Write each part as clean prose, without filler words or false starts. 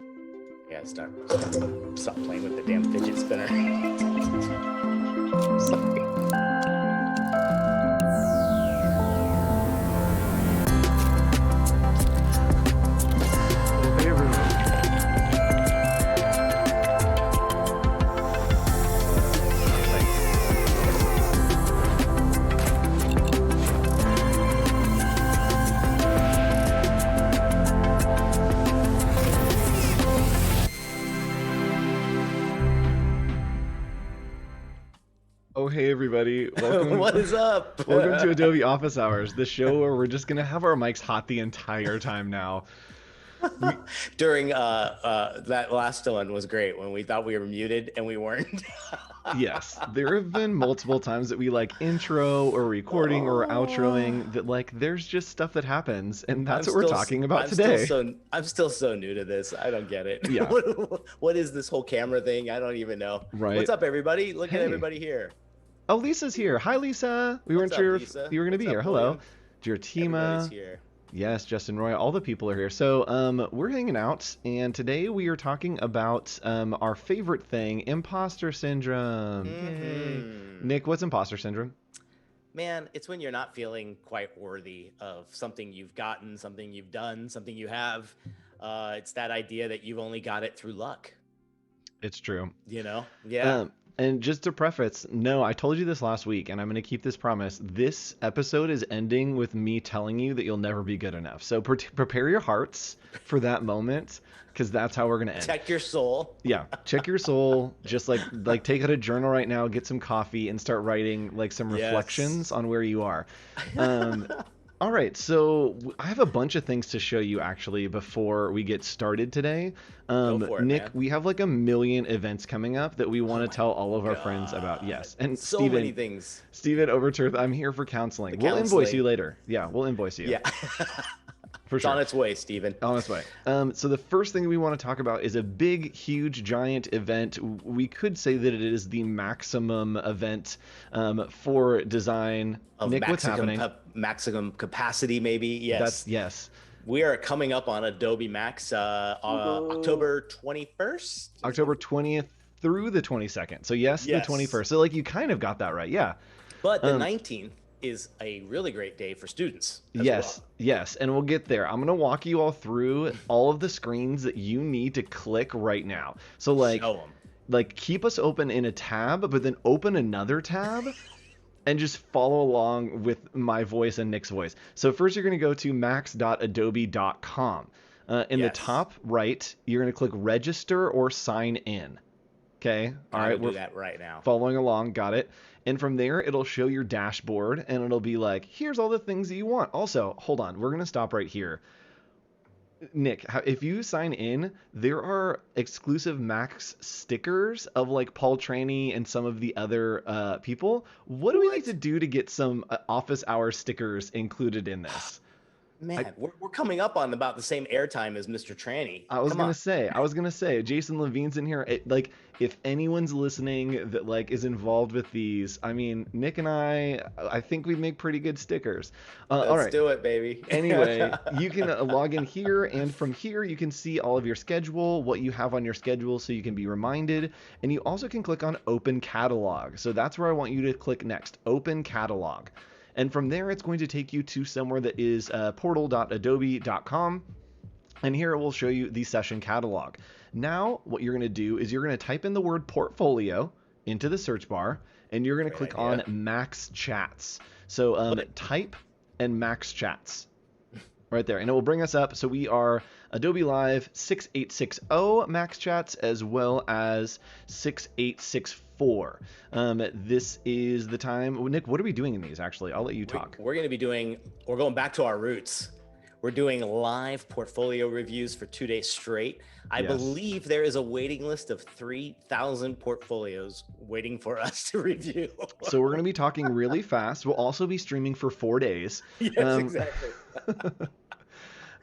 Yeah, stop playing with the damn fidget spinner. Sorry. Hey everyone. Oh, hey everybody. What is up? Welcome to Adobe Office Hours, the show where we're just gonna have our mics hot the entire time now. We, During that last one was great when we thought we were muted and we weren't. yes, there have been multiple times that we like intro or recording or Oh, outroing that like there's just stuff that happens, and I'm that's what we're still talking about I'm still today. so I'm still so new to this. I don't get it. Yeah, What is this whole camera thing? I don't even know. What's right. up, everybody? Look at Hey. everybody here. Oh, Lisa's here. Hi, Lisa. We What's weren't up, sure if Lisa? you were gonna What's be here. up, Hello. William? Everybody's Tima. here. Yes, Justin Roy, all the people are here. So we're hanging out, and today we are talking about our favorite thing, imposter syndrome. Yay! Hmm. Nick, what's imposter syndrome? Man, it's when you're not feeling quite worthy of something you've gotten, something you've done, something you have. It's that idea that you've only got it through luck, It's true. you know? Yeah. And just to preface, no, I told you this last week, and I'm going to keep this promise. This episode is ending with me telling you that you'll never be good enough. So prepare your hearts for that moment, because that's how we're going to end. Check your soul. Yeah, check your soul. Just like take out a journal right now, get some coffee, and start writing like some Yes. reflections on where you are. Um, all right, so I have a bunch of things to show you actually before we get started today. Go for it, Nick, man. we have like a million events coming up that we Oh want to my tell all of our friends about. God. Yes, and So many Steven, things. Steven Overturf, I'm here for The counseling. We'll invoice you counseling. later. Yeah, we'll invoice you Yeah. for It's on sure. its way, Steven. On its way. So the first thing we want to talk about is a big, huge, giant event. We could say that it is the maximum event for design. Of Nick, what's happening? maximum capacity, maybe. That's Yes. yes. We are coming up on Adobe Max Woohoo. October 21st. October 20th through the 22nd. So yes, the Yes. 21st. So like you kind of got that right. Yeah. But the Um, 19th is a really great day for students as yes, well. yes, and we'll get there. I'm gonna walk you all through all of the screens that you need to click right now. So Show them. like keep us open in a tab, but then open another tab and just follow along with my voice and Nick's voice. So first you're going to go to max.adobe.com. In the Yes. top right, you're going to click register or sign in. Okay. All Got to right. do We're that right now. following along. Got it. And from there, it'll show your dashboard and it'll be like, here's all the things that you want. Also, hold on. We're going to stop right here. Nick, if you sign in, there are exclusive Max stickers of like Paul Traney and some of the other people. What do we need What? to do to get some office hour stickers included in this? I, Man, we're coming up on about the same airtime as Mr. Tranny. I was Come gonna on. say, Jason Levine's in here. Like, if anyone's listening that like is involved with these, I mean, Nick and I think we make pretty good stickers. All Let's right. do it, baby. Anyway, you can log in here, and from here you can see all of your schedule, what you have on your schedule, so you can be reminded. And you also can click on Open Catalog. So that's where I want you to click next, Open Catalog. And from there, it's going to take you to somewhere that is portal.adobe.com. And here it will show you the session catalog. Now, what you're going to do is you're going to type in the word portfolio into the search bar, and you're going to Great click on idea. Max Chats. So What? type and Max Chats right there, and it will bring us up. So we are Adobe Live 6860 Max Chats as well as 6864. This is the time. Nick, what are we doing in these actually? I'll let you talk. We're going to be we're going back to our roots. We're doing live portfolio reviews for 2 days straight. I Yes. believe there is a waiting list of 3,000 portfolios waiting for us to review. So we're going to be talking really fast. We'll also be streaming for 4 days. Yes, exactly.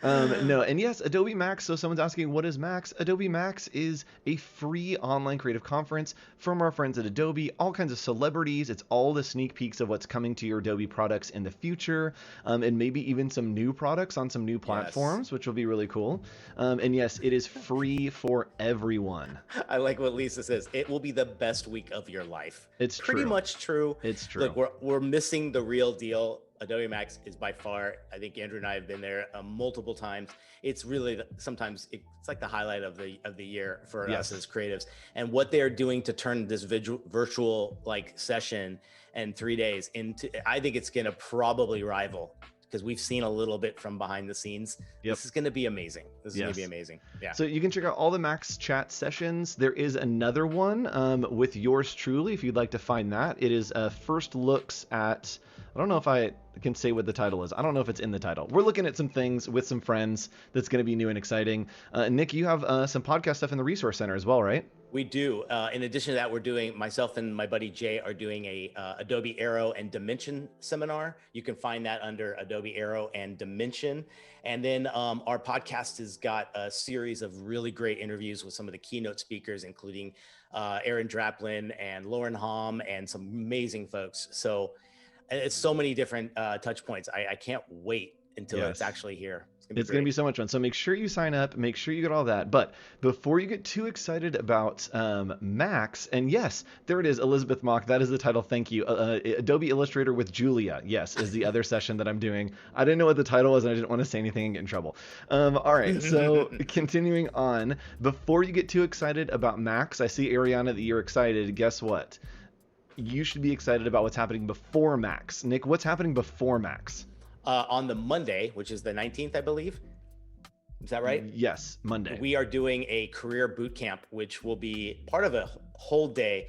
No, and yes, Adobe Max. So someone's asking, what is Max? Adobe Max is a free online creative conference from our friends at Adobe, all kinds of celebrities. It's all the sneak peeks of what's coming to your Adobe products in the future, and maybe even some new products on some new Yes. platforms, which will be really cool. And yes, it is free for everyone. I like what Lisa says. It will be the best week of your life. It's Pretty true. much true. It's true. Look, we're missing the real deal. Adobe Max is by far, I think Andrew and I have been there multiple times. It's really sometimes it's like the highlight of the year for us Yes. as creatives. And what they are doing to turn this virtual like session and 3 days into, I think it's going to probably rival, because we've seen a little bit from behind the scenes. Yep. This is going to be amazing. This is going Yes. to be amazing. Yeah. So you can check out all the Max Chat sessions. There is another one with yours truly if you'd like to find that. It is first looks at, I don't know if I can say what the title is. I don't know if it's in the title. We're looking at some things with some friends that's going to be new and exciting. Nick, you have some podcast stuff in the Resource Center as well, right? We do. In addition to that, we're doing, myself and my buddy Jay are doing a Adobe Aero and Dimension seminar. You can find that under Adobe Aero and Dimension. And then our podcast has got a series of really great interviews with some of the keynote speakers, including Aaron Draplin and Lauren Hom and some amazing folks. So it's so many different touch points. I can't wait until Yes. it's actually here. It's going to be so much fun. So make sure you sign up. Make sure you get all that. But before you get too excited about Max, and yes, there it is, Elizabeth Mock. That is the title. Thank you. Adobe Illustrator with Julia. Yes, is the other session that I'm doing. I didn't know what the title was, and I didn't want to say anything and get in trouble. All right. So continuing on, before you get too excited about Max, I see, Ariana, that you're excited. Guess what? You should be excited about what's happening before Max. Nick, what's happening before Max? On the Monday, which is the 19th, I believe. Is that right? Yes, Monday. We are doing a career boot camp, which will be part of a whole day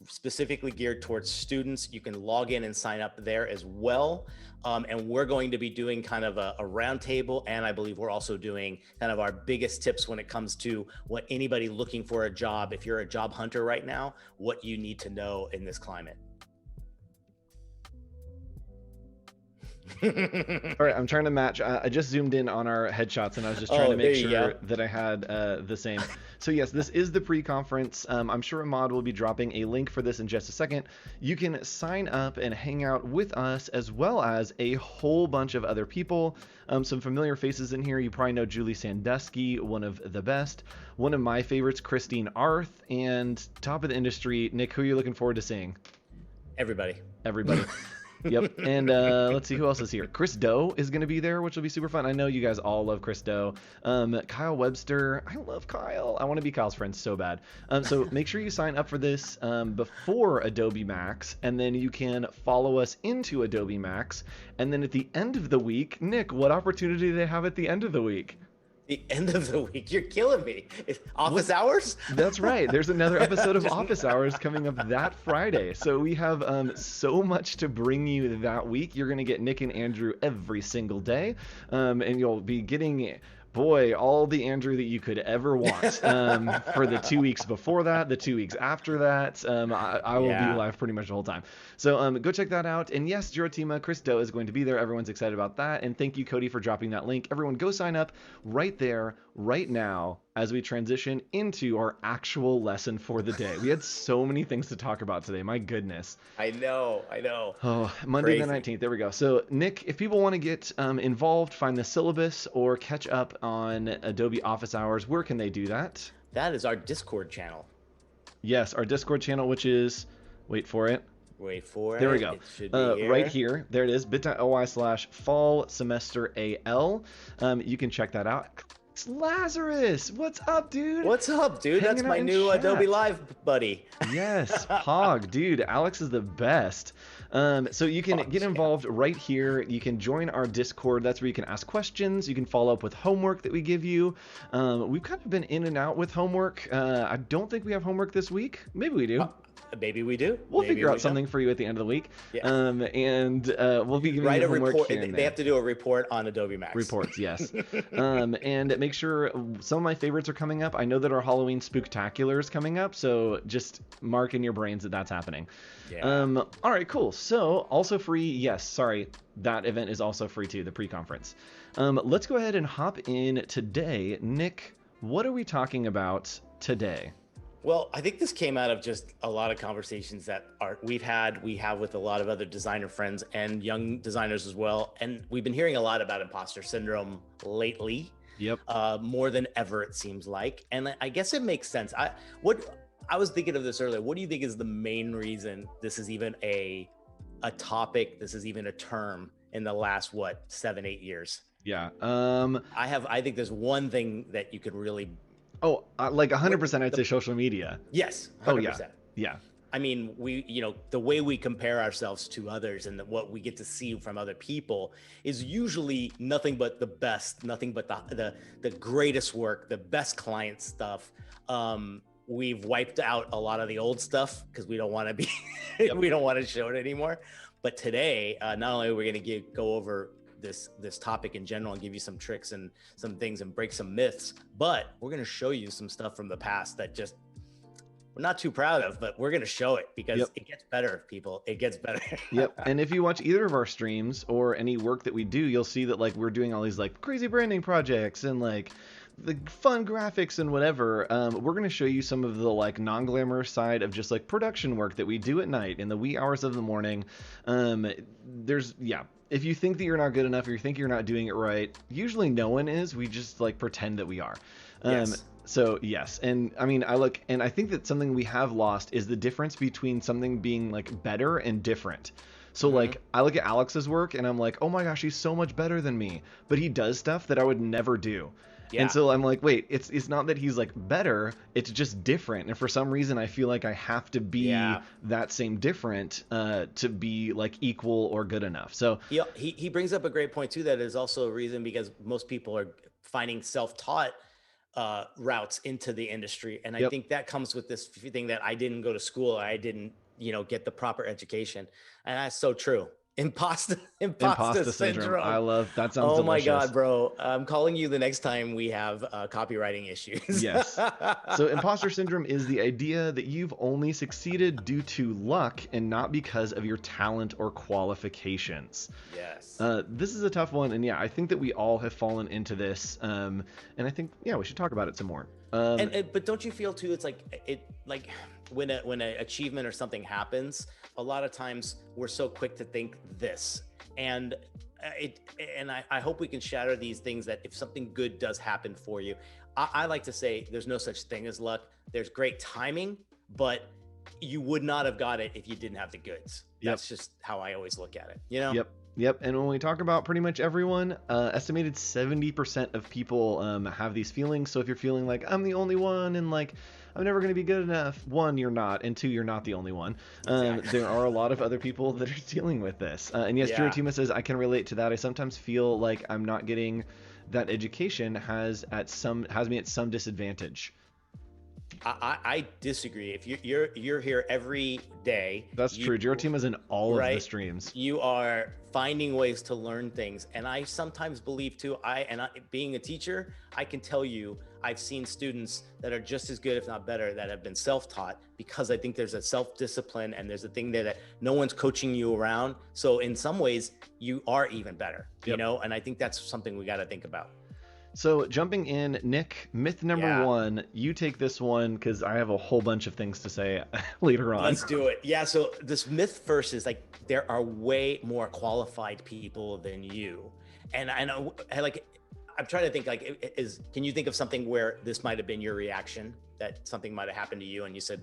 specifically geared towards students. You can log in and sign up there as well. And we're going to be doing kind of a roundtable. And I believe we're also doing kind of our biggest tips when it comes to what anybody looking for a job, if you're a job hunter right now, what you need to know in this climate. All right, I'm trying to match. I just zoomed in on our headshots, and I was just trying to make sure that I had the same. So yes, this is the pre-conference. I'm sure Ahmad will be dropping a link for this in just a second. You can sign up and hang out with us, as well as a whole bunch of other people. Some familiar faces in here. You probably know Julie Sandusky, one of the best. One of my favorites, Christine Arth, and top of the industry, Nick. Who are you looking forward to seeing? Everybody. Yep. And let's see who else is here. Chris Doe is going to be there, which will be super fun. I know you guys all love Chris Doe. Kyle Webster. I love Kyle. I want to be Kyle's friend so bad. So make sure you sign up for this before Adobe Max, and then you can follow us into Adobe Max. And then at the end of the week, Nick, what opportunity do they have at the end of the week? The end of the week. You're killing me. Office hours? That's right. There's another episode of Office Hours coming up that Friday. So we have so much to bring you that week. You're going to get Nick and Andrew every single day. And you'll be getting, boy, all the Andrew that you could ever want for the 2 weeks before that, the 2 weeks after that. I will be live pretty much the whole time. So go check that out. And yes, Juratima, Chris Doe is going to be there. Everyone's excited about that. And thank you, Cody, for dropping that link. Everyone go sign up right there, right now, as we transition into our actual lesson for the day. We had so many things to talk about today. My goodness. I know. Oh, Monday Crazy. the 19th. There we go. So, Nick, if people want to get involved, find the syllabus, or catch up on Adobe Office Hours, where can they do that? That is our Discord channel. Yes, our Discord channel, which is, wait for it. Wait for it. There we go. It should be here. Right here. There it is. bit.ly/fall semester AL. You can check that out. It's Lazarus. What's up, dude? What's up, dude? Hanging That's out my in new chat. Adobe Live buddy. Yes, Pog, dude. Alex is the best. So you can get involved right here. You can join our Discord. That's where you can ask questions. You can follow up with homework that we give you. We've kind of been in and out with homework. I don't think we have homework this week. Maybe we do. Maybe we do. We'll Maybe figure out we something for you at the end of the week. Yeah. And we'll be giving Write you a homework report. here and They there. have to do a report on Adobe Max. Reports, yes. And make sure some of my favorites are coming up. I know that our Halloween Spooktacular is coming up, so just mark in your brains that that's happening. Yeah. All right, cool. So also free. Yes, sorry, that event is also free too. The pre-conference. Let's go ahead and hop in today. Nick, what are we talking about today? Well, I think this came out of just a lot of conversations that we have with a lot of other designer friends and young designers as well. And we've been hearing a lot about imposter syndrome lately, Yep. more than ever, it seems like. And I guess it makes sense. I was thinking of this earlier. What do you think is the main reason this is even a topic? This is even a term in the last, 7-8 years? Yeah. I think there's one thing that you could really. Oh, like 100%, I'd say social media. Yes, Oh, yeah. 100%. Yeah. I mean, the way we compare ourselves to others and what we get to see from other people is usually nothing but the best, nothing but the greatest work, the best client stuff. We've wiped out a lot of the old stuff because we don't want to be, we don't want to show it anymore. But today, not only are we going to go over this topic in general and give you some tricks and some things and break some myths, but we're going to show you some stuff from the past that just we're not too proud of, but we're going to show it because it gets better, people. It gets better. Yep. And if you watch either of our streams or any work that we do, you'll see that like we're doing all these like crazy branding projects and like the fun graphics and whatever. We're going to show you some of the like non-glamorous side of just like production work that we do at night in the wee hours of the morning. If you think that you're not good enough or you think you're not doing it right, usually no one is. We just like pretend that we are. Yes. So yes, and I mean, I think that something we have lost is the difference between something being like better and different. So like I look at Alex's work and I'm like, oh my gosh, he's so much better than me, but he does stuff that I would never do. Yeah. And so I'm like, wait, it's not that he's like better, it's just different. And for some reason, I feel like I have to be that same different to be like equal or good enough. So he brings up a great point too. That is also a reason because most people are finding self-taught routes into the industry. And I think that comes with this thing that I didn't go to school. I didn't, get the proper education. And that's so true. Imposter syndrome. I love that. Sounds delicious. My God, bro. I'm calling you the next time we have copywriting issues. Yes. So imposter syndrome is the idea that you've only succeeded due to luck and not because of your talent or qualifications. Yes. This is a tough one. And I think that we all have fallen into this. And I think, we should talk about it some more. But don't you feel too, it's like when an achievement or something happens, a lot of times we're so quick to think this, and I hope we can shatter these things that if something good does happen for you, I like to say there's no such thing as luck. There's great timing, but you would not have got it if you didn't have the goods. That's just how I always look at it, Yep. And when we talk about pretty much everyone, estimated 70% of people have these feelings. So if you're feeling like I'm the only one and like I'm never going to be good enough, one, you're not, and two, you're not the only one. There are a lot of other people that are dealing with this. And yes, Jiratima says, I can relate to that. I sometimes feel like I'm not getting that education has me at some disadvantage. I disagree. If you're here every day, that's true. Jiratima is in all of the streams. You are finding ways to learn things, and I sometimes believe too. Being a teacher, I can tell you, I've seen students that are just as good, if not better, that have been self-taught because I think there's a self-discipline and there's a thing there that no one's coaching you around. So in some ways, you are even better, and I think that's something we got to think about. So jumping in, Nick, myth number one, you take this one because I have a whole bunch of things to say later on. Let's do it. Yeah, so this myth first is like there are way more qualified people than you. And I know, like, I'm trying to think, like, can you think of something where this might have been your reaction, that something might have happened to you and you said,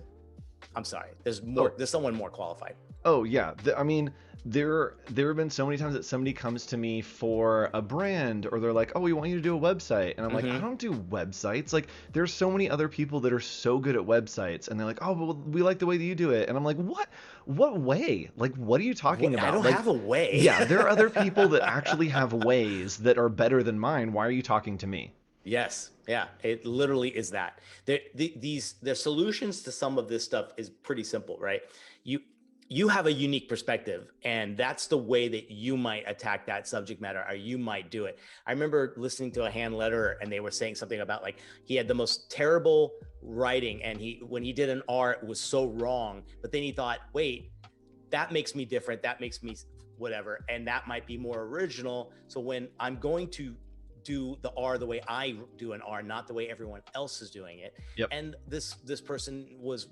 I'm sorry, there's someone more qualified? Oh, yeah. I mean, there have been so many times that somebody comes to me for a brand or they're like, oh, we want you to do a website. And I'm like, I don't do websites. Like, there's so many other people that are so good at websites. And they're like, oh, well, we like the way that you do it. And I'm like, what way? Like, what are you talking about? I don't have a way. Yeah, there are other people that actually have ways that are better than mine. Why are you talking to me? Yes. Yeah, it literally is that. The solutions to some of this stuff is pretty simple, right? You have a unique perspective, and that's the way that you might attack that subject matter, or you might do it. I remember listening to a hand letterer, and they were saying something about like he had the most terrible writing, and when he did an R, it was so wrong. But then he thought, wait, that makes me different. That makes me whatever, and that might be more original. So when I'm going to do the R the way I do an R, not the way everyone else is doing it. Yep. And this person was,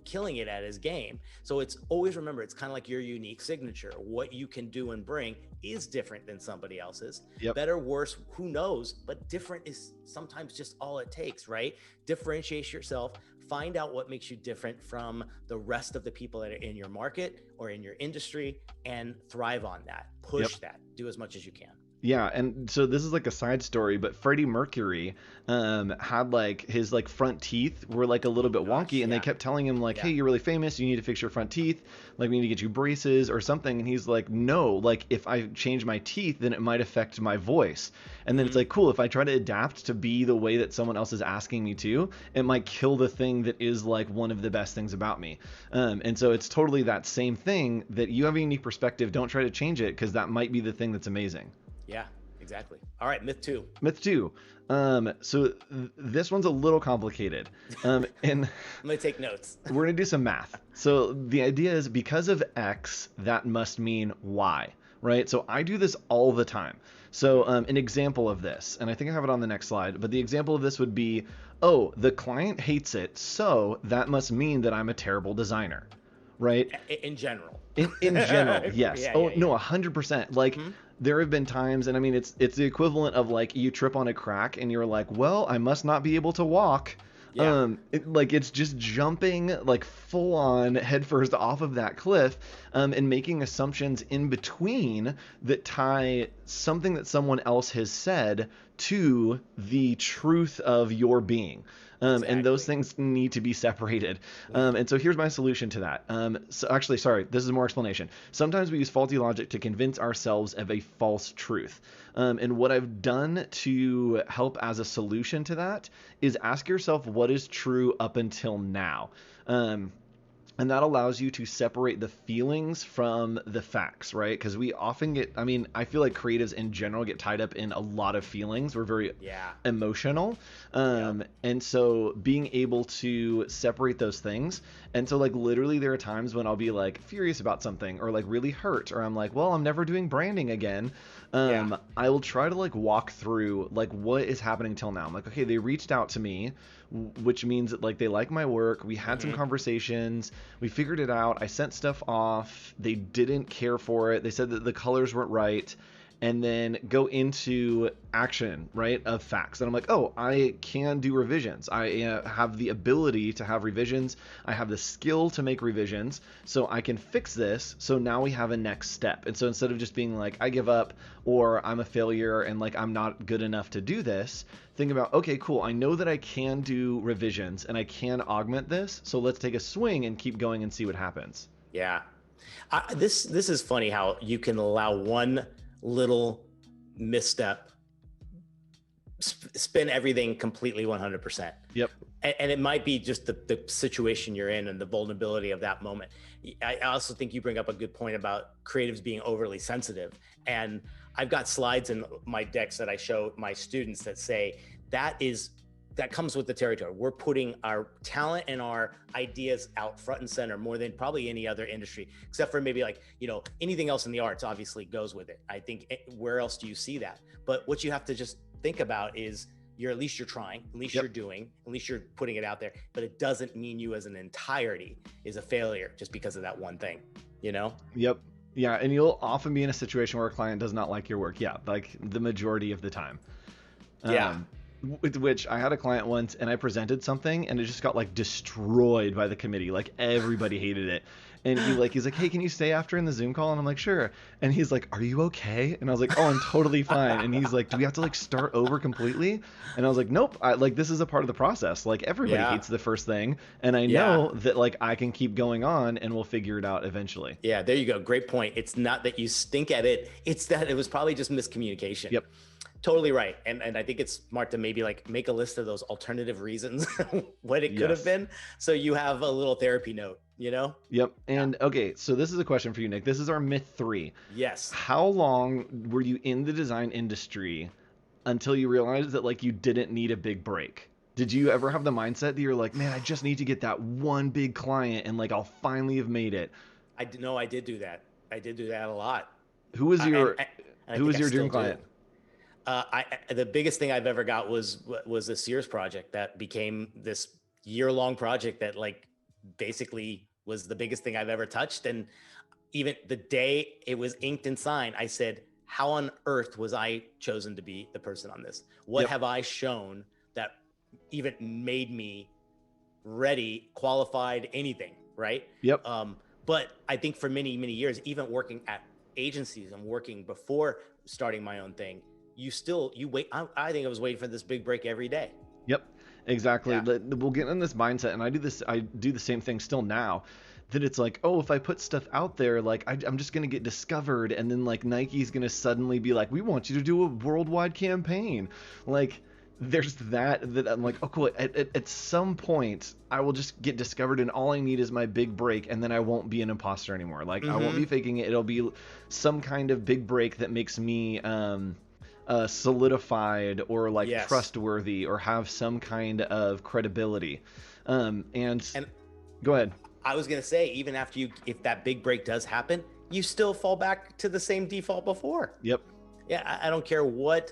killing it at his game. So it's always, remember, it's kind of like your unique signature. What you can do and bring is different than somebody else's. Yep. Better, worse, who knows? But different is sometimes just all it takes, right? Differentiate yourself. Find out what makes you different from the rest of the people that are in your market or in your industry, and thrive on that. Push that. Do as much as you can. Yeah, and so this is like a side story, but Freddie Mercury had like his like front teeth were like a little bit wonky, and they kept telling him like, hey, you're really famous, you need to fix your front teeth, like we need to get you braces or something. And he's like, no, like if I change my teeth, then it might affect my voice. And then it's like, cool, if I try to adapt to be the way that someone else is asking me to, it might kill the thing that is like one of the best things about me. And so it's totally that same thing, that you have a unique perspective. Don't try to change it, because that might be the thing that's amazing. Yeah, exactly. All right, myth two. Myth two. So this one's a little complicated. And I'm gonna take notes. We're gonna do some math. So the idea is, because of X, that must mean Y, right? So I do this all the time. So an example of this, and I think I have it on the next slide, but the example of this would be, oh, the client hates it, so that must mean that I'm a terrible designer, right? In general. In general, yes. No, 100%. Like, there have been times, and I mean, it's the equivalent of like you trip on a crack and you're like, well, I must not be able to walk. It's just jumping like full on headfirst off of that cliff, and making assumptions in between that tie something that someone else has said to the truth of your being. And those things need to be separated. And so here's my solution to that. This is more explanation. Sometimes we use faulty logic to convince ourselves of a false truth. And what I've done to help as a solution to that is ask yourself what is true up until now. And that allows you to separate the feelings from the facts, right? Because we often I feel like creatives in general get tied up in a lot of feelings. We're very emotional. And so being able to separate those things. And so like literally there are times when I'll be like furious about something, or like really hurt, or I'm like, well, I'm never doing branding again. I will try to like walk through like what is happening till now. I'm like, okay, they reached out to me, which means that like they like my work. We had some conversations. We figured it out. I sent stuff off. They didn't care for it. They said that the colors weren't right. And then go into action, right, of facts. And I'm like, oh, I can do revisions. I have the ability to have revisions. I have the skill to make revisions. So I can fix this. So now we have a next step. And so instead of just being like, I give up, or I'm a failure and like I'm not good enough to do this, think about, okay, cool. I know that I can do revisions and I can augment this. So let's take a swing and keep going and see what happens. Yeah. This is funny how you can allow one little misstep spin everything completely 100%. Yep. And it might be just the situation you're in and the vulnerability of that moment. I also think you bring up a good point about creatives being overly sensitive. And I've got slides in my decks that I show my students that say that comes with the territory. We're putting our talent and our ideas out front and center more than probably any other industry, except for maybe like, anything else in the arts obviously goes with it. I think where else do you see that? But what you have to just think about is at least you're trying, at least you're doing, at least you're putting it out there, but it doesn't mean you as an entirety is a failure just because of that one thing, Yep. Yeah. And you'll often be in a situation where a client does not like your work. Yeah. Like the majority of the time. Which I had a client once and I presented something and it just got like destroyed by the committee. Like everybody hated it. And he's like, hey, can you stay after in the Zoom call? And I'm like, sure. And he's like, are you okay? And I was like, oh, I'm totally fine. And he's like, do we have to like start over completely? And I was like, nope. This is a part of the process. Like everybody hates the first thing. And I know that like I can keep going on and we'll figure it out eventually. Yeah, there you go. Great point. It's not that you stink at it. It's that it was probably just miscommunication. Yep. Totally right. And I think it's smart to maybe like make a list of those alternative reasons what it could have been. So you have a little therapy note, Yep. And okay, so this is a question for you, Nick. This is our myth 3. Yes. How long were you in the design industry until you realized that like you didn't need a big break? Did you ever have the mindset that you're like, man, I just need to get that one big client and like I'll finally have made it? I did do that. I did do that a lot. Who was I, and, your and I who think was I your still dream do. client? The biggest thing I've ever got was a Sears project that became this year-long project that like basically was the biggest thing I've ever touched. And even the day it was inked and signed, I said, how on earth was I chosen to be the person on this? What Yep. have I shown that even made me ready, qualified, anything, right? Yep. But I think for many, many years, even working at agencies and working before starting my own thing, you wait. I think I was waiting for this big break every day. Yep. Exactly. Yeah. We'll get in this mindset, and I do the same thing still now. That it's like, oh, if I put stuff out there, like I'm just gonna get discovered, and then like Nike's gonna suddenly be like, we want you to do a worldwide campaign. Like, there's that I'm like, oh cool. At some point, I will just get discovered, and all I need is my big break, and then I won't be an imposter anymore. Like, I won't be faking it. It'll be some kind of big break that makes me solidified or like Yes. trustworthy or have some kind of credibility. And And go ahead. I was gonna say, even after if that big break does happen, you still fall back to the same default before. Yep. Yeah, I don't care what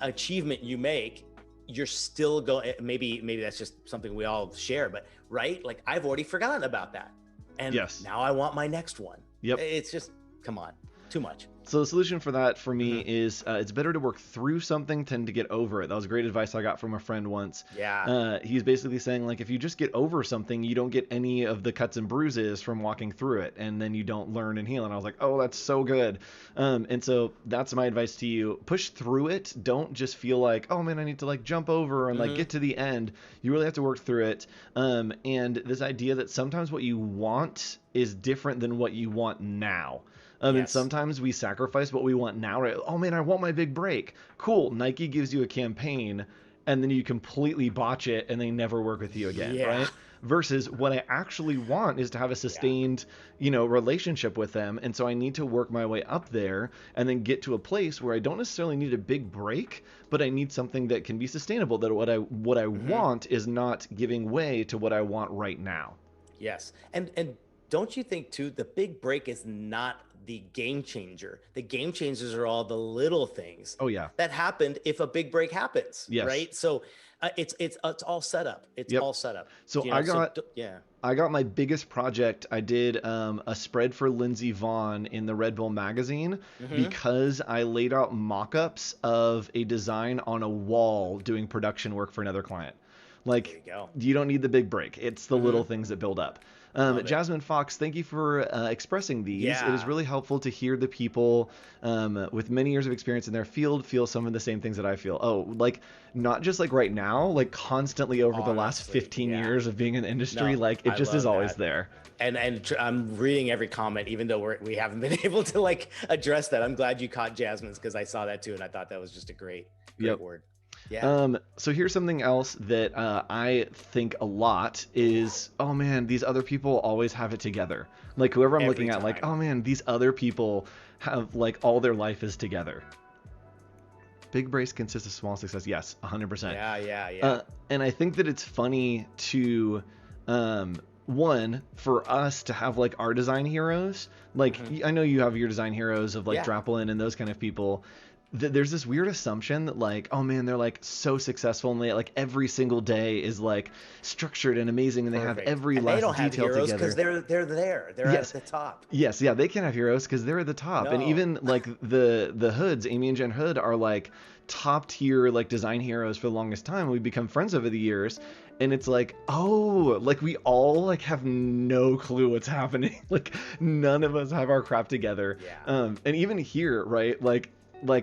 achievement you make, you're still going. Maybe that's just something we all share, but right, like I've already forgotten about that, and Yes. now I want my next one. Yep. It's just, come on, too much. So the solution for that for me is it's better to work through something than to get over it. That was great advice I got from a friend once. Yeah. He's basically saying like if you just get over something, you don't get any of the cuts and bruises from walking through it, and then you don't learn and heal. And I was like, oh, that's so good. And so that's my advice to you. Push through it. Don't just feel like, oh man, I need to like jump over and like get to the end. You really have to work through it. And this idea that sometimes what you want is different than what you want now. And sometimes we sacrifice what we want now. Right? Oh man, I want my big break. Cool. Nike gives you a campaign, and then you completely botch it, and they never work with you again, right? Versus what I actually want is to have a sustained, relationship with them, and so I need to work my way up there, and then get to a place where I don't necessarily need a big break, but I need something that can be sustainable. That what I want is not giving way to what I want right now. Yes, and don't you think too, the big break is not the game changer. The game changers are all the little things that happened if a big break happens, right? So it's all set up. It's all set up. So I got my biggest project. I did a spread for Lindsey Vonn in the Red Bull magazine because I laid out mock-ups of a design on a wall doing production work for another client. Like, you don't need the big break. It's the little things that build up. Jasmine Fox, thank you for expressing these. It is really helpful to hear the people with many years of experience in their field feel some of the same things that I feel. Oh, like not just like right now, like constantly over the last 15 years of being in the industry, like it just is always there. And I'm reading every comment, even though we haven't been able to like address that. I'm glad you caught Jasmine's because I saw that too, and I thought that was just a great word. Yeah. So here's something else that I think a lot is, oh man, these other people always have it together. Like whoever I'm looking at, like, oh man, these other people have like all their life is together. Big brace consists of small success. Yes, 100%. Yeah. And I think that it's funny to, one, for us to have like our design heroes. Like I know you have your design heroes of like Draplin and those kind of people. There's this weird assumption that like, oh man, they're like so successful and they like every single day is like structured and amazing and they have every last detail together. They don't have heroes because they're there. They're at the top. Yes, yeah, they can have heroes because they're at the top. And even like the Hoods, Amy and Jen Hood are like top tier like design heroes for the longest time. We've become friends over the years. And it's like, oh, like we all like have no clue what's happening. Like none of us have our crap together. And even here, right? Like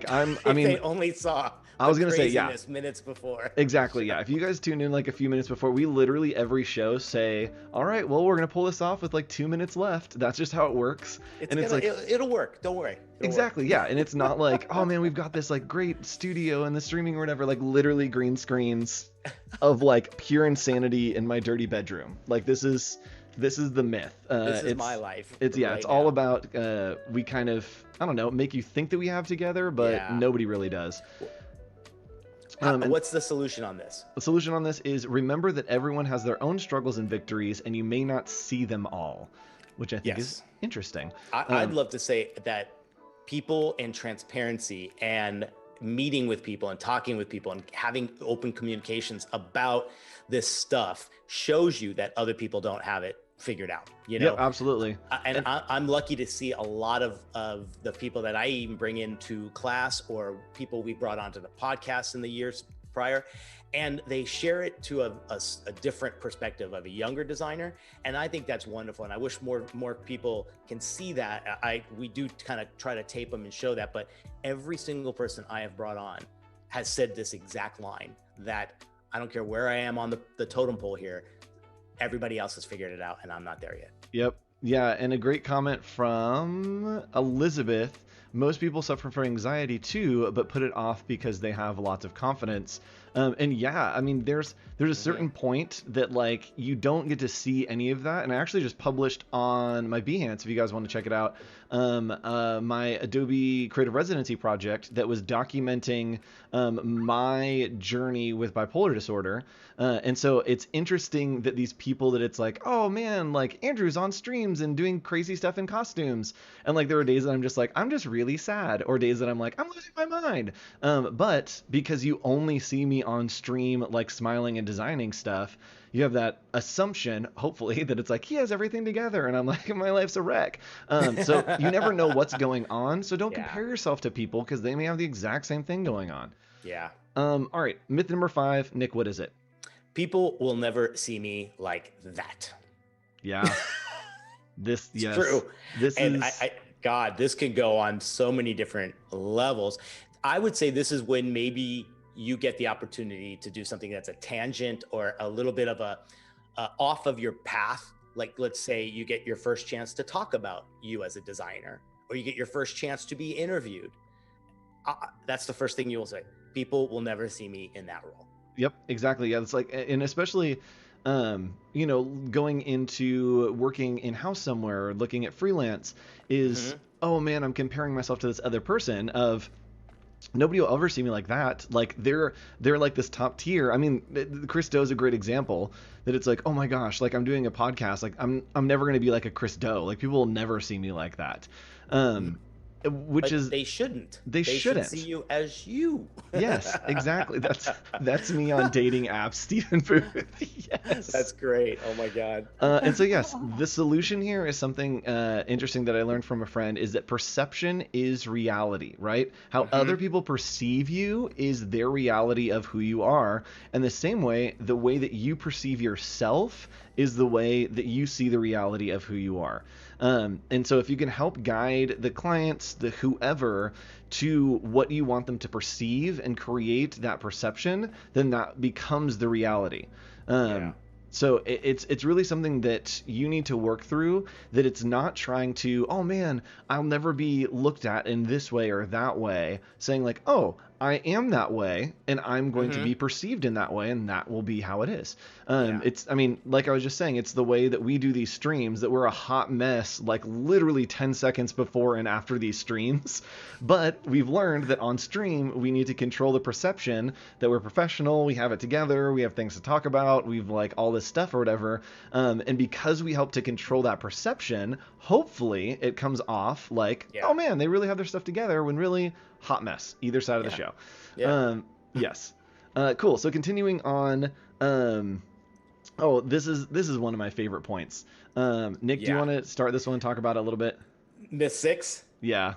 I mean, they only saw. I was gonna say minutes before. Exactly, yeah. If you guys tune in like a few minutes before, we literally every show say, all right, well, we're gonna pull this off with like 2 minutes left. That's just how it works. It's like it'll work. Don't worry. Exactly, yeah. And it's not like, oh man, we've got this like great studio and the streaming or whatever. Like literally green screens of like pure insanity in my dirty bedroom. Like this is the myth. This is my life. It's all about we kind of, I don't know, make you think that we have together, but nobody really does. What's the solution on this? The solution on this is remember that everyone has their own struggles and victories, and you may not see them all, which I think is interesting. I'd love to say that people and transparency and meeting with people and talking with people and having open communications about this stuff shows you that other people don't have it figured out, you Yep, know? absolutely. And I'm lucky to see a lot of the people that I even bring into class or people we brought onto the podcast in the years prior, and they share it to a different perspective of a younger designer. And I think that's wonderful. And I wish more people can see that. We do kind of try to tape them and show that, but every single person I have brought on has said this exact line, that I don't care where I am on the totem pole here, everybody else has figured it out and I'm not there yet. Yep. Yeah, and a great comment from Elizabeth. Most people suffer from anxiety too, but put it off because they have lots of confidence. And yeah, I mean, there's a certain point that like you don't get to see any of that. And I actually just published on my Behance, if you guys want to check it out, my Adobe Creative Residency project that was documenting my journey with bipolar disorder. And so it's interesting that these people that it's like, oh man, like Andrew's on streams and doing crazy stuff in costumes. And like there are days that I'm just like, I'm just really sad, or days that I'm like, I'm losing my mind. But because you only see me on stream, like smiling and designing stuff, you have that assumption, hopefully, that it's like he has everything together, and I'm like, my life's a wreck. So you never know what's going on. So don't compare yourself to people because they may have the exact same thing going on. Yeah. All right, myth number 5, Nick, what is it? People will never see me like that. Yeah. This, it's yes. true. This and is... God, this can go on so many different levels. I would say this is when maybe you get the opportunity to do something that's a tangent or a little bit of a off of your path. Like, let's say you get your first chance to talk about you as a designer, or you get your first chance to be interviewed. That's the first thing you will say. People will never see me in that role. Yep, exactly. Yeah, it's like, and especially, you know, going into working in-house somewhere or looking at freelance is, oh man, I'm comparing myself to this other person of, nobody will ever see me like that. Like they're like this top tier. I mean, Chris Do is a great example that it's like, oh my gosh, like I'm doing a podcast. Like I'm never going to be like a Chris Do. Like people will never see me like that. Which but is they shouldn't. They shouldn't see you as you. Yes, exactly. That's me on dating apps, Stephen Booth. Yes, that's great. Oh my God. And so yes, the solution here is something interesting that I learned from a friend, is that perception is reality, right? How other people perceive you is their reality of who you are, and the same way, the way that you perceive yourself is the way that you see the reality of who you are. And so if you can help guide the clients, the whoever, to what you want them to perceive and create that perception, then that becomes the reality. So it's really something that you need to work through, that it's not trying to, oh man, I'll never be looked at in this way or that way, saying like, oh, I am that way and I'm going to be perceived in that way, and that will be how it is. It's, I mean, like I was just saying, it's the way that we do these streams that we're a hot mess, like literally 10 seconds before and after these streams. But we've learned that on stream, we need to control the perception that we're professional, we have it together, we have things to talk about, we've like all this stuff or whatever. And because we help to control that perception, hopefully it comes off like, oh man, they really have their stuff together, when really hot mess either side of the show. Yes. Cool. So continuing on, oh, this is one of my favorite points. Nick, do you want to start this one and talk about it a little bit? Myth 6? Yeah,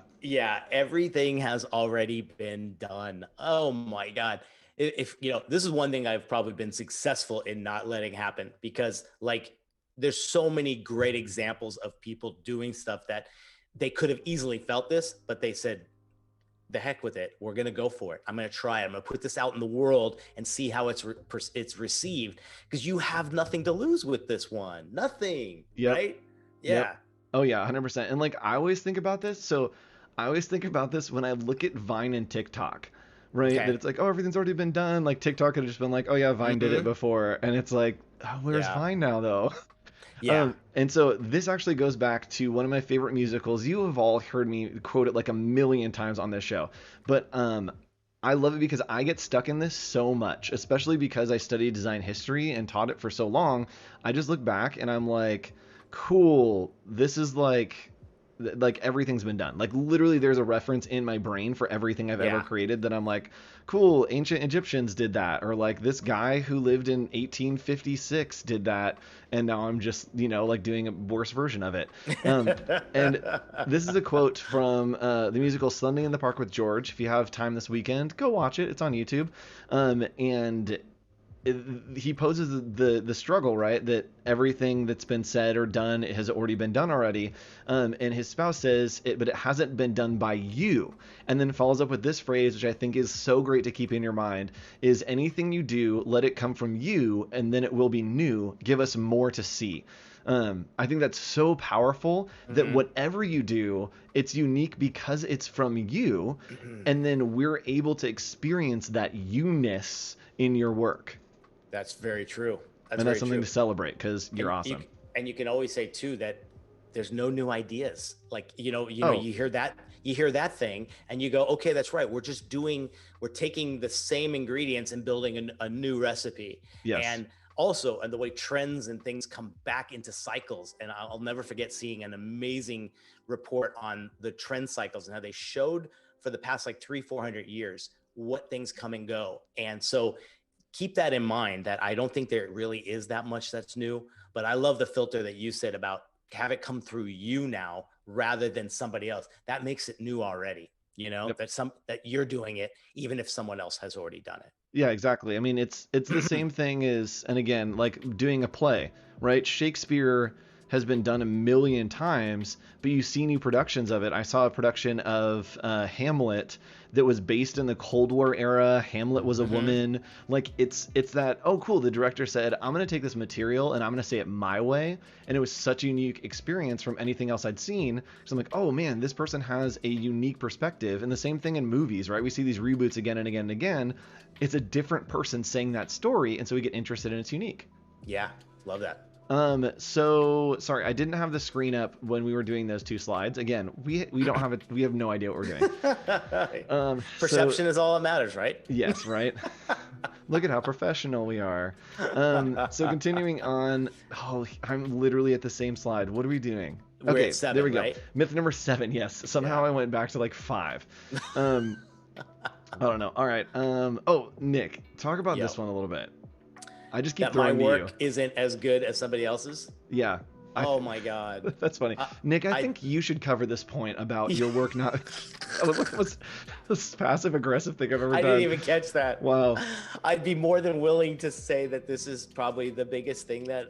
everything has already been done. Oh my God. If you know, this is one thing I've probably been successful in not letting happen, because like there's so many great examples of people doing stuff that they could have easily felt this, but they said, the heck with it. We're going to go for it. I'm going to try it. I'm going to put this out in the world and see how it's received, because you have nothing to lose with this one. Nothing. Right? Yeah. Yep. Oh yeah, 100%. And like, I always think about this. So I always think about this when I look at Vine and TikTok, right? That it's like, oh, everything's already been done. Like TikTok could have just been like, oh yeah, Vine did it before. And it's like, oh, where's Vine now though? And so this actually goes back to one of my favorite musicals. You have all heard me quote it like a million times on this show, but I love it because I get stuck in this so much, especially because I studied design history and taught it for so long. I just look back and I'm like, cool, this is like like everything's been done. Like literally there's a reference in my brain for everything I've ever Yeah. created that I'm like, cool, ancient Egyptians did that, or like this guy who lived in 1856 did that, and now I'm just, like doing a worse version of it. And this is a quote from the musical Sunday in the Park with George. If you have time this weekend, go watch it. It's on YouTube. And he poses the struggle, right, that everything that's been said or done has already been done already, and his spouse says but it hasn't been done by you, and then follows up with this phrase, which I think is so great to keep in your mind, is anything you do, let it come from you, and then it will be new. Give us more to see. I think that's so powerful that Hmm. whatever you do, it's unique because it's from you, and then we're able to experience that you-ness in your work. That's very true. That's And that's very something true. to celebrate because you're And awesome. you can always say too that there's no new ideas. Like, Oh, you hear that thing and you go, okay, that's right. We're taking the same ingredients and building a new recipe. yes. And also, and the way trends and things come back into cycles. And I'll never forget seeing an amazing report on the trend cycles and how they showed for the past like 400 years what things come and go. And so keep that in mind, that I don't think there really is that much that's new, but I love the filter that you said about have it come through you now rather than somebody else. That makes it new already, Yep. that you're doing it, even if someone else has already done Yeah, exactly. I mean, it's the it. same thing as, and again, like doing a play, right? Shakespeare has been done a million times, but you see new productions of it. I saw a production of Hamlet that was based in the Cold War era. Hamlet was a Hmm. woman. Like it's that, oh cool, the director said, I'm gonna take this material and I'm gonna say it my way. And it was such a unique experience from anything else I'd seen. So I'm like, oh man, this person has a unique perspective. And the same thing in movies, right? We see these reboots again and again and again. It's a different person saying that story, and so we get interested and it's unique. Yeah, love that. So sorry, I didn't have the screen up when we were doing those two slides. Again, we don't have it. We have no idea what we're doing. So Perception is all that matters, right? yes, right. Look at how professional we are. So continuing on. Oh, I'm literally at the same slide. What are we doing? We're at Okay, there we seven, go. right? Myth number 7. Yes. Somehow Yeah. I went back to like 5. Um, I don't know. All right. Oh, Nick, talk about this Yo, one a little bit. I just keep that my throwing to you. work isn't as good as somebody else's. Yeah. I Oh my God. That's funny. I, Nick, I I think you should cover this point about your work not that was like the most passive aggressive thing I've ever I didn't done. even catch that. Wow. I'd be more than willing to say that this is probably the biggest thing that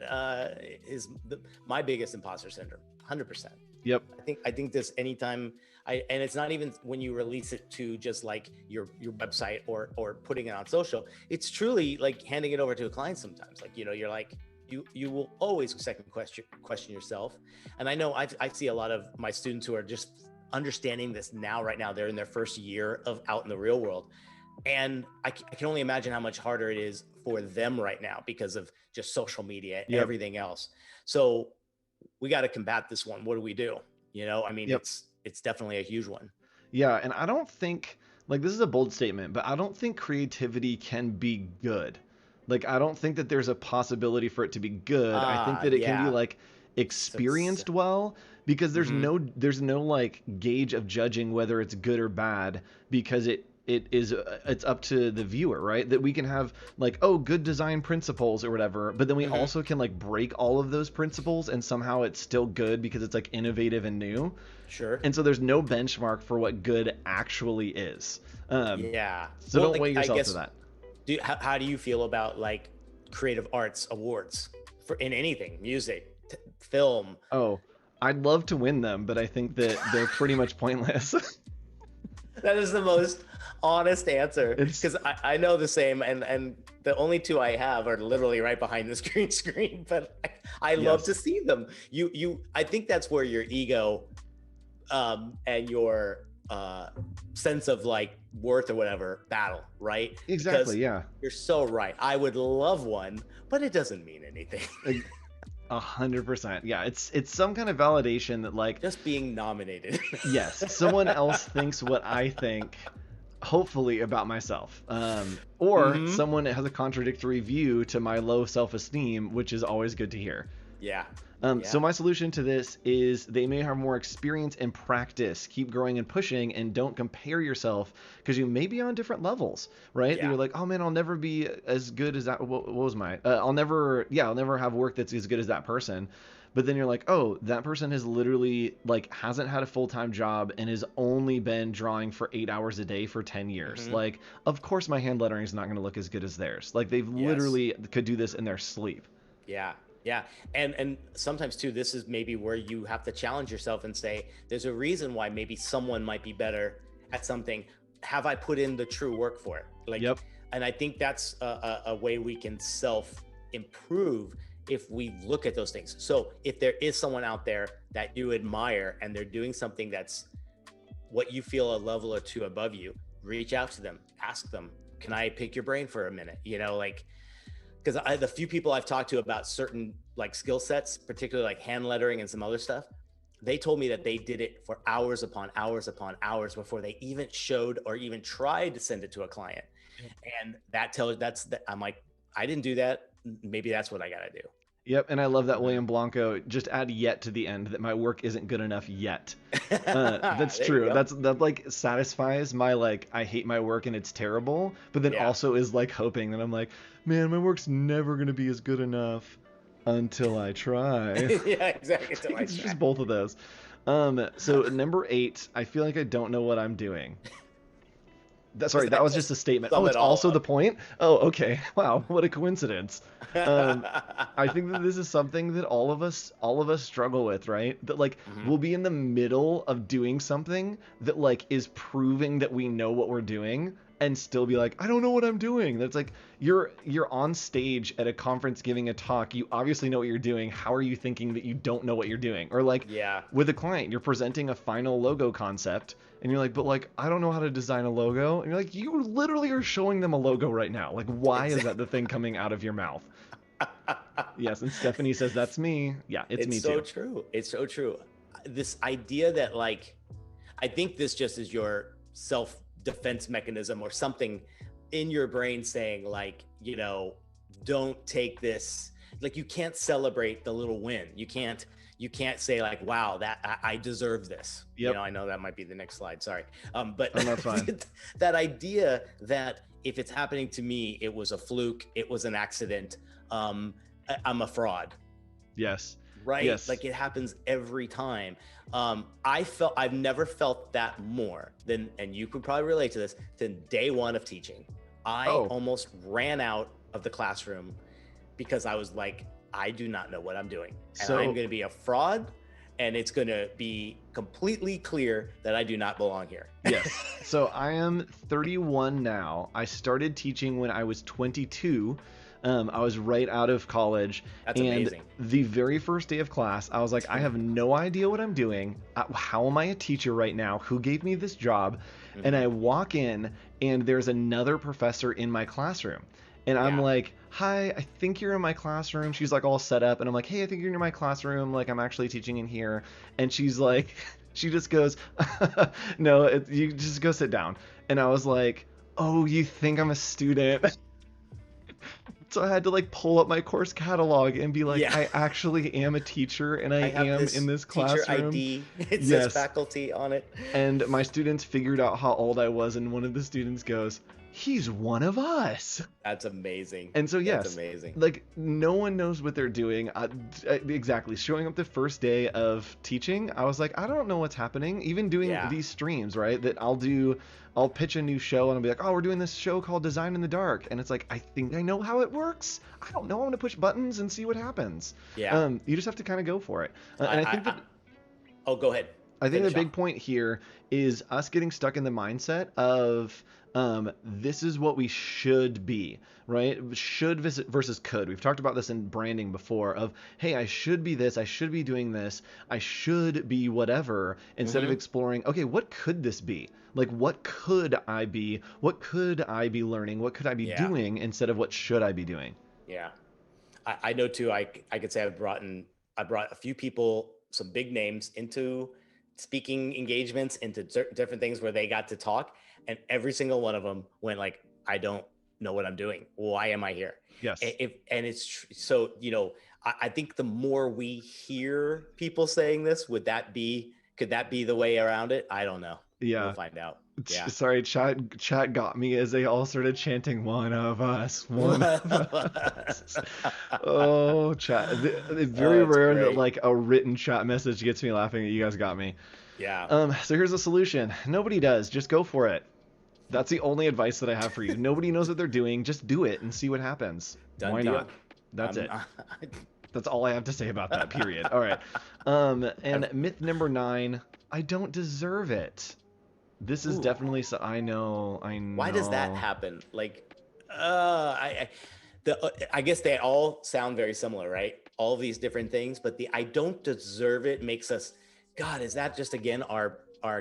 my biggest imposter syndrome. 100%. Yep. I think this anytime and it's not even when you release it to just like your website or putting it on social. It's truly like handing it over to a client sometimes. Like, you're like, you will always second question yourself. And I know I see a lot of my students who are just understanding this now, right now. They're in their first year of out in the real world. And I can only imagine how much harder it is for them right now because of just social media and Yep. everything else. So we got to combat this one. What do we do? I mean, Yep. it's definitely a huge one. Yeah, and I don't think, like, this is a bold statement, but I don't think creativity can be good. Like, I don't think that there's a possibility for it to be good. I think that it can be Yeah. like Success. experienced well, because Hmm. there's no like gauge of judging whether it's good or bad, because it's up to the viewer, right? That we can have like, oh, good design principles or whatever, but then we Hmm. also can like break all of those principles and somehow it's still good because it's like innovative and new. Sure. And so there's no benchmark for what good actually is. Yeah. So Well, don't like, weigh I yourself to guess, that. how do you feel about like creative arts awards for in anything, music, film? Oh, I'd love to win them, but I think that they're pretty much pointless. That is the most honest answer It's because I know the same, and the only two I have are literally right behind the screen. But I love to yes, see them. I think that's where your ego and your sense of like worth or whatever battle, right? exactly. Because Yeah, you're so right. I would love one, but it doesn't mean anything. like 100%. Yeah, it's some kind of validation that like, Just being nominated. yes, someone else thinks what I think, hopefully about myself, or Hmm. someone has a contradictory view to my low self-esteem, which is always good to hear. Yeah. So Yeah. my solution to this is they may have more experience and practice. Keep growing and pushing, and don't compare yourself because you may be on different levels, right? That Yeah. you're like, oh man, I'll never be as good as that. What was my? I'll never have work that's as good as that person. But then you're like, oh, that person has literally like hasn't had a full time job and has only been drawing for 8 hours a day for 10 years. Hmm. Like, of course my hand lettering is not going to look as good as theirs. Like they've Yes. literally could do this in their sleep. Yeah. Yeah. And sometimes too, this is maybe where you have to challenge yourself and say, there's a reason why maybe someone might be better at something. Have I put in the true work for it? Like, Yep. and I think that's a way we can self improve if we look at those things. So if there is someone out there that you admire and they're doing something that's what you feel a level or two above you, reach out to them, ask them, can I pick your brain for a minute? Like, because the few people I've talked to about certain like skill sets, particularly like hand lettering and some other stuff, they told me that they did it for hours upon hours upon hours before they even showed or even tried to send it to a client. And I'm like, I didn't do that. Maybe that's what I got to do. Yep, and I love that Mhm. William Blanco. Just add yet to the end that my work isn't good enough yet. That's There you true. go. That like satisfies my like I hate my work and it's terrible, but then Yeah. also is like hoping that I'm like, man, my work's never gonna be as good enough until I try. Yeah, exactly. Until I It's try. just both of those. So number 8, I feel like I don't know what I'm doing. Does Sorry, that that was just just a statement. Oh, sum it's it all also the point? Oh, okay. Wow, what a coincidence. Um, up? I think that this is something that all of us struggle with, right? That like Hmm. we'll be in the middle of doing something that like is proving that we know what we're doing and still be like, I don't know what I'm doing. That's like you're on stage at a conference giving a talk. You obviously know what you're doing. How are you thinking that you don't know what you're doing? Or like Yeah. with a client, you're presenting a final logo concept and you're like, but like I don't know how to design a logo. And you're like, you literally are showing them a logo right now. Like why is that Exactly. the thing coming out of your mouth? Yes, and Stephanie says that's me. Yeah, it's It's me so too. true. It's so true. This idea that, like, I think this just is your self defense mechanism or something in your brain saying, like, don't take this. Like, you can't celebrate the little win. You can't say, like, wow, that I deserve this. Yep. I know that might be the next slide. Sorry. But Oh, that's fine. that idea that if it's happening to me, it was a fluke, it was an accident. I'm a fraud, Yes. right? Yes. Like, it happens every time. I've never felt that more than, and you could probably relate to this, than day one of teaching. I Oh, almost ran out of the classroom because I was like, I do not know what I'm doing, and I'm so going to be a fraud, and it's going to be completely clear that I do not belong here. yes. So I am 31 now. I started teaching when I was 22. I was right out of college, That's and amazing. the very first day of class, I was like, I have no idea what I'm doing. How am I a teacher right now? Who gave me this job? And Hmm. I walk in, and there's another professor in my classroom. And I'm Yeah. like, hi, I think you're in my classroom. She's like all set up. And I'm like, hey, I think you're in my classroom. Like, I'm actually teaching in here. And she's like, she just goes, no, you just go sit down. And I was like, oh, you think I'm a student? So I had to like pull up my course catalog and be like, Yeah. I actually am a teacher and I I have am in this this teacher classroom. ID. It says Yes. faculty on it. And my students figured out how old I was. And one of the students goes, he's one of us. That's amazing. And so, That's yes, amazing. like no one knows what they're doing. Exactly. Showing up the first day of teaching, I was like, I don't know what's happening. Even doing Yeah. these streams, right? I'll pitch a new show and I'll be like, oh, we're doing this show called Design in the Dark. And it's like, I think I know how it works. I don't know. I'm going to push buttons and see what happens. Yeah. You just have to kind of go for it. I, And I I, think I that oh, go ahead. I think the Finish off. big point here is us getting stuck in the mindset of this is what we should be, right? Should versus could. We've talked about this in branding before of, hey, I should be this, I should be doing this, I should be whatever, instead of Hmm. exploring, okay, what could this be? Like, what could I be? What could I be learning? What could I be Yeah. doing instead of what should I be doing? Yeah. I know too. I could say I brought a few people, some big names, into speaking engagements, into different things where they got to talk, and every single one of them went like, I don't. know what I'm doing. Why am I here? Yes. And it's so, I think the more we hear people saying this, could that be the way around it? I don't know. We'll Yeah. find out. Yeah. Sorry, chat got me as they all started chanting "One of us, one One of of us." us. Oh, chat! It's Oh, very it's rare that great. like a written chat message gets me laughing. You guys got me. Yeah. So here's a solution. Nobody does. Just go for it. That's the only advice that I have for you. Nobody knows what they're doing. Just do it and see what happens. Done Why deal. not? That's I'm it. That's all I have to say about that. Period. All right. And myth number 9. I don't deserve it. This is Ooh, definitely so. I know. I why does that know. happen? Like, I guess they all sound very similar, right? All of these different things, but the "I don't deserve it" makes us, God, is that just again our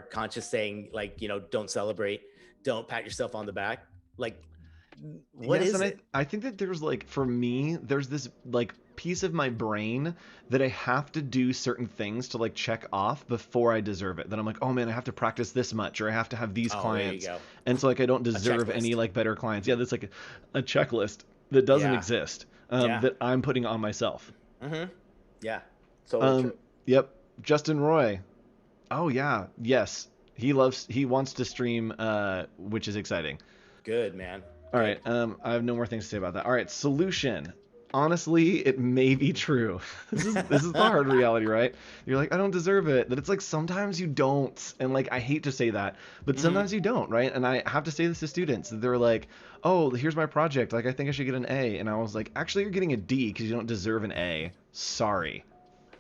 conscious saying, like, don't celebrate, don't pat yourself on the back? Like, what Yes, is and it? I think that there's like for me, there's this like piece of my brain that I have to do certain things to like check off before I deserve it. That I'm like, oh man, I have to practice this much, or I have to have these Oh, there you clients, go. and so like I don't A deserve any checklist. like better clients. Yeah, that's like a checklist that doesn't Yeah. exist, Yeah. that I'm putting on myself. Mm-hmm. Yeah. Totally Um, true. yep, Justin Roy. Oh yeah, yes, he wants to stream, which is exciting. Good, man. All right. Good. I have no more things to say about that. All right. Solution. Honestly, it may be true. This is the hard reality, right? You're like, I don't deserve it. That it's like sometimes you don't, and like I hate to say that, but Mm-hmm. sometimes you don't, right? And I have to say this to students. They're like, oh, here's my project. Like I think I should get an A, and I was like, actually, you're getting a D because you don't deserve an A. Sorry.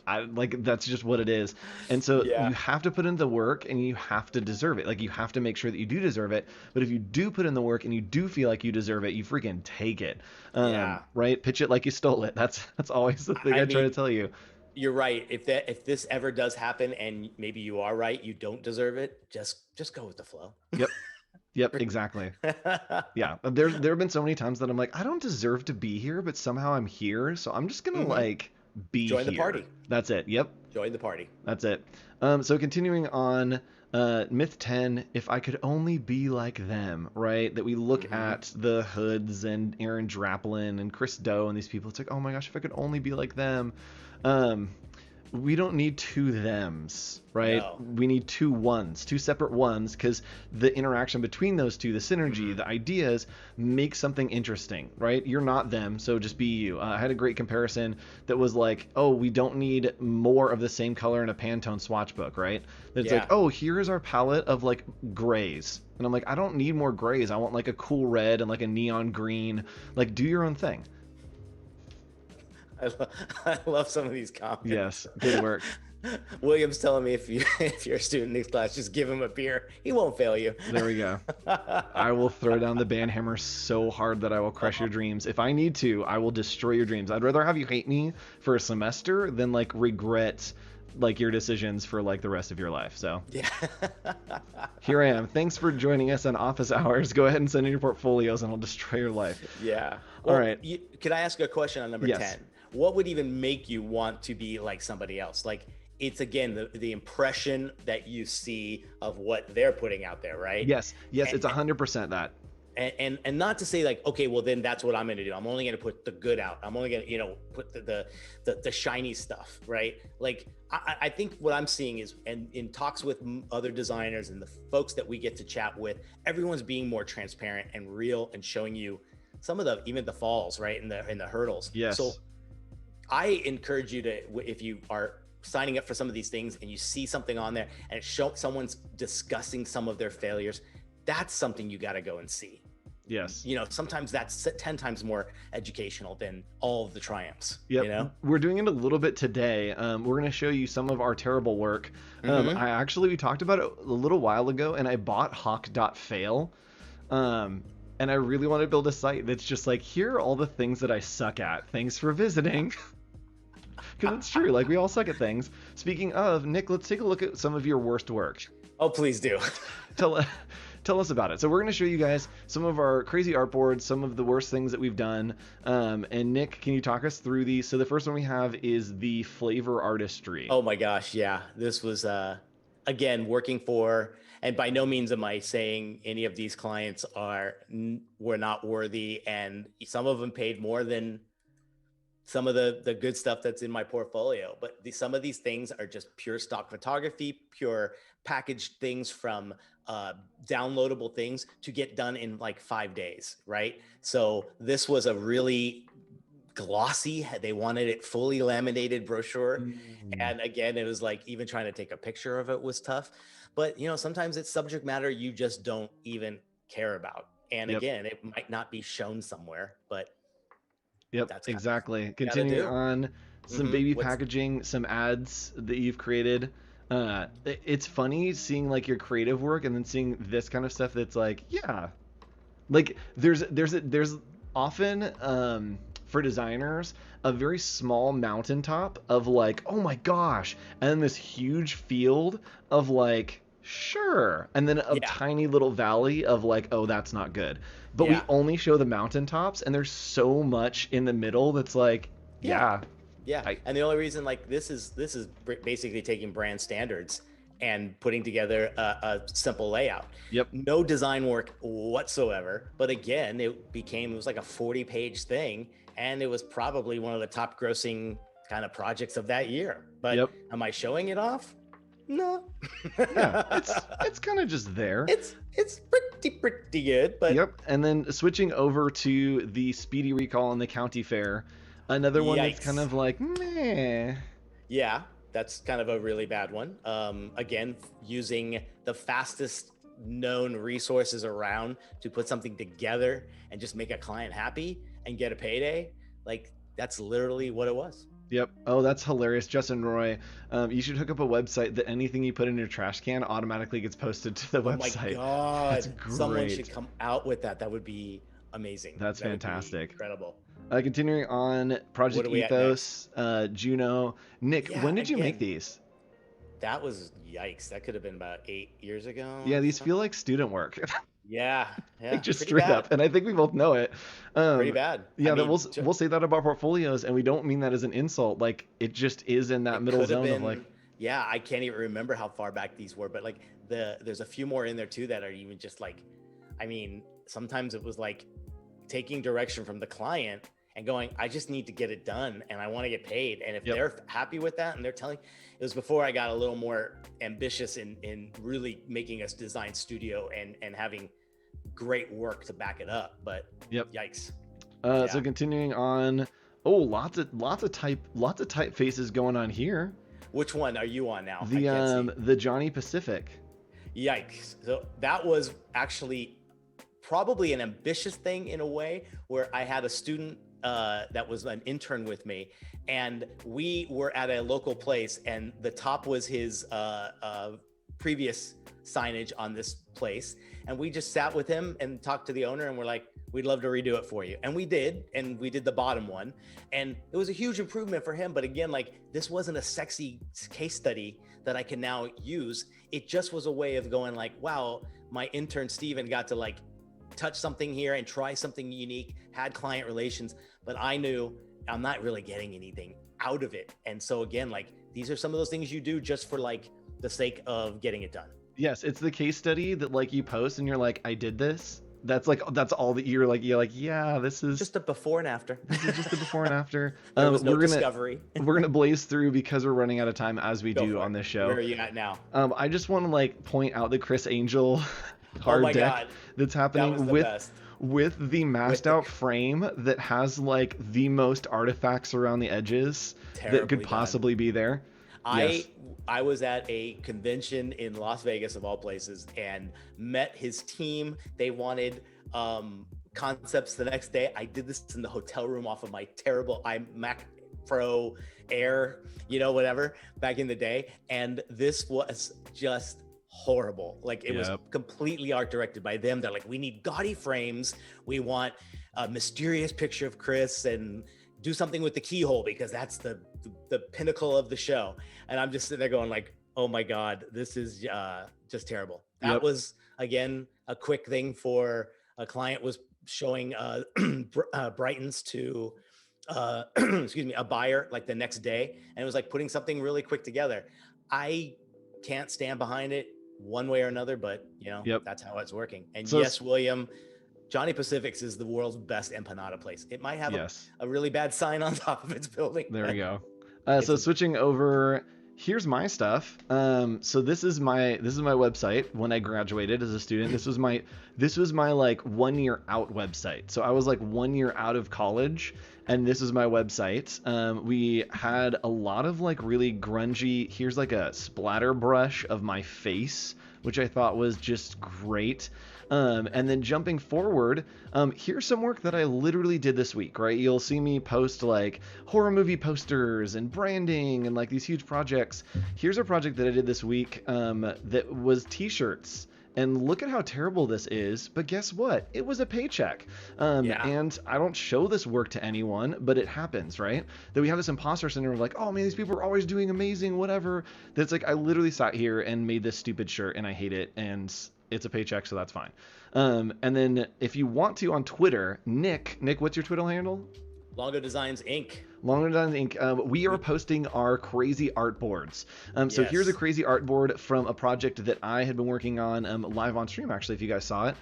I like that's just what it is. And so Yeah. you have to put in the work and you have to deserve it. Like you have to make sure that you do deserve it. But if you do put in the work and you do feel like you deserve it, you freaking take it. Yeah. Right? Pitch it like you stole it. That's always the thing I I try to mean, tell you. you're right. If this ever does happen, and maybe you are right, you don't deserve it, just go with the flow. Yep. Yep, exactly. Yeah. There have been so many times that I'm like, I don't deserve to be here, but somehow I'm here, so I'm just gonna Mm-hmm. like be Join the here. party. That's it. Yep. Join the party. That's it. So continuing on, myth 10, if I could only be like them, right? That we look Mm-hmm. at the Hoods and Aaron Draplin and Chris Do and these people. It's like, oh my gosh, if I could only be like them. Um, we don't need two thems, right? No. We need two ones, two separate ones, because the interaction between those two, the synergy, Mm-hmm. the ideas, make something interesting, right? You're not them, so just be you. I had a great comparison that was like, oh, we don't need more of the same color in a Pantone swatch book, right? That it's like, Yeah. oh, here's our palette of like grays. And I'm like, I don't need more grays. I want like a cool red and like a neon green. Like, do your own thing. I love some of these comments. Yes, good work. William's telling me if you're a student in this class, just give him a beer. He won't fail you. There we go. I will throw down the band hammer so hard that I will crush your dreams. If I need to, I will destroy your dreams. I'd rather have you hate me for a semester than like regret like your decisions for like the rest of your life. So Yeah. here I am. Thanks for joining us on office hours. Go ahead and send in your portfolios and I'll destroy your life. Yeah. All Well, right. can I ask a question on number Yes. 10? What would even make you want to be like somebody else? Like, it's again the impression that you see of what they're putting out there, right? Yes. Yes. And, It's 100% that. and not to say like, okay, well then that's what I'm going to do. I'm only going to put the good out. I'm only going to put the shiny stuff, right? Like I think what I'm seeing is, and in talks with other designers and the folks that we get to chat with, everyone's being more transparent and real and showing you some of the even the falls, right, in the hurdles. Yes. So I encourage you to, if you are signing up for some of these things and you see something on there and someone's discussing some of their failures, that's something you got to go and see. Yes. Sometimes that's 10 times more educational than all of the triumphs. Yep. We're doing it a little bit today. We're going to show you some of our terrible work. We talked about it a little while ago, and I bought hawk.fail. And I really want to build a site that's just like, here are all the things that I suck at. Thanks for visiting. Because it's true. Like, we all suck at things. Speaking of, Nick, let's take a look at some of your worst work. Oh, please do. Tell us about it. So we're going to show you guys some of our crazy artboards, some of the worst things that we've done. And Nick, can you talk us through these? So the first one we have is the flavor artistry. Oh my gosh. Yeah. This was, again, working for, And by no means am I saying any of these clients were not worthy, and some of them paid more than some of the good stuff that's in my portfolio. But some of these things are just pure stock photography, pure packaged things from uh, downloadable things to get done in like 5 days, right? So this was a really glossy, they wanted it fully laminated brochure. Mm. And again, it was like even trying to take a picture of it was tough. But sometimes it's subject matter you just don't even care about. And Yep. again, it might not be shown somewhere, but Yep, that's kind of exactly. what you got to Continuing do. on, some baby What's packaging, some ads that you've created. It's funny seeing like your creative work and then seeing this kind of stuff that's like, yeah, like there's often for designers a very small mountaintop of like, oh my gosh, and then this huge field of like, sure, and then a Yeah, tiny little valley of like, oh, that's not good. But we yeah, only show the mountaintops, and there's so much in the middle that's like, yeah, yeah, yeah. I And the only reason, like, this is basically taking brand standards and putting together a simple layout. yep. No design work whatsoever. But again, it was like a 40-page thing, and it was probably one of the top grossing kind of projects of that year. But Yep. am I showing it off? No. Yeah, it's kind of just there. It's pretty good, but Yep. And then switching over to the Speedy Recall and the County Fair, another one that's kind yikes. of like, meh. Yeah, that's kind of a really bad one. Again, using the fastest known resources around to put something together and just make a client happy and get a payday. Like, that's literally what it was. Yep. Oh, that's hilarious. Justin Roy, you should hook up a website that anything you put in your trash can automatically gets posted to the Oh my website. That's God. Someone should great. come out with that. That would be amazing. That's That would be fantastic. incredible. Continuing on, What Project are we at next? Ethos, Juno. Nick, Yeah, when did you make again, these? that was yikes. That could have been about 8 years ago Yeah, or these so. feel like student work. Yeah, Like yeah, just pretty straight bad. up, and I think we both know it. Pretty Um, bad. I yeah, that mean, we'll say that about portfolios, and we don't mean that as an insult. Like it just is in that it middle could have zone of like, been, yeah, I can't even remember how far back these were, but like there's a few more in there too that are even just like, I mean, sometimes it was like taking direction from the client and going, I just need to get it done and I want to get paid. And if yep, they're happy with that and they're telling, it was before I got a little more ambitious in really making a design studio and having great work to back it up. But yep. yikes. So Yeah. continuing on, oh, lots of typefaces going on here. Which one are you on now? I can't see. The Johnny Pacific. Yikes. So that was actually probably an ambitious thing in a way, where I had a student that was an intern with me, and we were at a local place, and the top was his previous signage on this place. And we just sat with him and talked to the owner, and we're like, we'd love to redo it for you. And we did. And we did the bottom one. And it was a huge improvement for him. But again, like, this wasn't a sexy case study that I can now use. It just was a way of going like, wow, my intern Steven got to like touch something here and try something unique, had client relations, but I knew I'm not really getting anything out of it. And so again, like, these are some of those things you do just for like the sake of getting it done. Yes, it's the case study that like you post and you're like, I did this. That's all that you're like, yeah, Just a before and after. this is just the before and after. There was no We're gonna discovery. we're gonna blaze through because we're running out of time as we Go do for on it. this Where show. are you at now? I just want to like point out the Chris Angel Oh card my deck God. that's That was happening the best. with the With maxed the out frame that has like the most artifacts around the edges that could terribly done. possibly be there. I Yes. I was at a convention in Las Vegas of all places and met his team. They wanted concepts the next day. I did this in the hotel room off of my terrible iMac Pro Air, whatever, back in the day. And this was just horrible. Like, it was Yep. completely art directed by them. They're like, we need gaudy frames. We want a mysterious picture of Chris, and do something with the keyhole because that's the pinnacle of the show. And I'm just sitting there going like, oh my God, this is just terrible. That Yep. was, again, a quick thing for a client was showing Brightons to excuse me, a buyer like the next day. And it was like putting something really quick together. I can't stand behind it. one way or another, but Yep. that's how it's working. And So yes, William, Johnny Pacific's is the world's best empanada place. It might have yes, a really bad sign on top of its building, there we but go. it's So switching over, here's my stuff. So this is my website when I graduated as a student. This was my like 1 year out website. So I was like 1 year out of college, and this is my website. We had a lot of like really grungy. Here's like a splatter brush of my face, which I thought was just great. And then jumping forward, here's some work that I literally did this week, right? You'll see me post like horror movie posters and branding and like these huge projects. Here's a project that I did this week that was t-shirts. And look at how terrible this is, but guess what? It was a paycheck. yeah. And I don't show this work to anyone, but it happens, right? That we have this imposter syndrome of like, oh man, these people are always doing amazing, whatever. That's like, I literally sat here and made this stupid shirt and I hate it. And it's a paycheck, so that's fine. And then if you want to on Twitter, Nick, what's your Twitter handle? Longo Designs Inc. Longo Designs Inc. We are We, posting our crazy art boards. So here's a yes. crazy art board from a project that I had been working on live on stream, actually, if you guys saw it.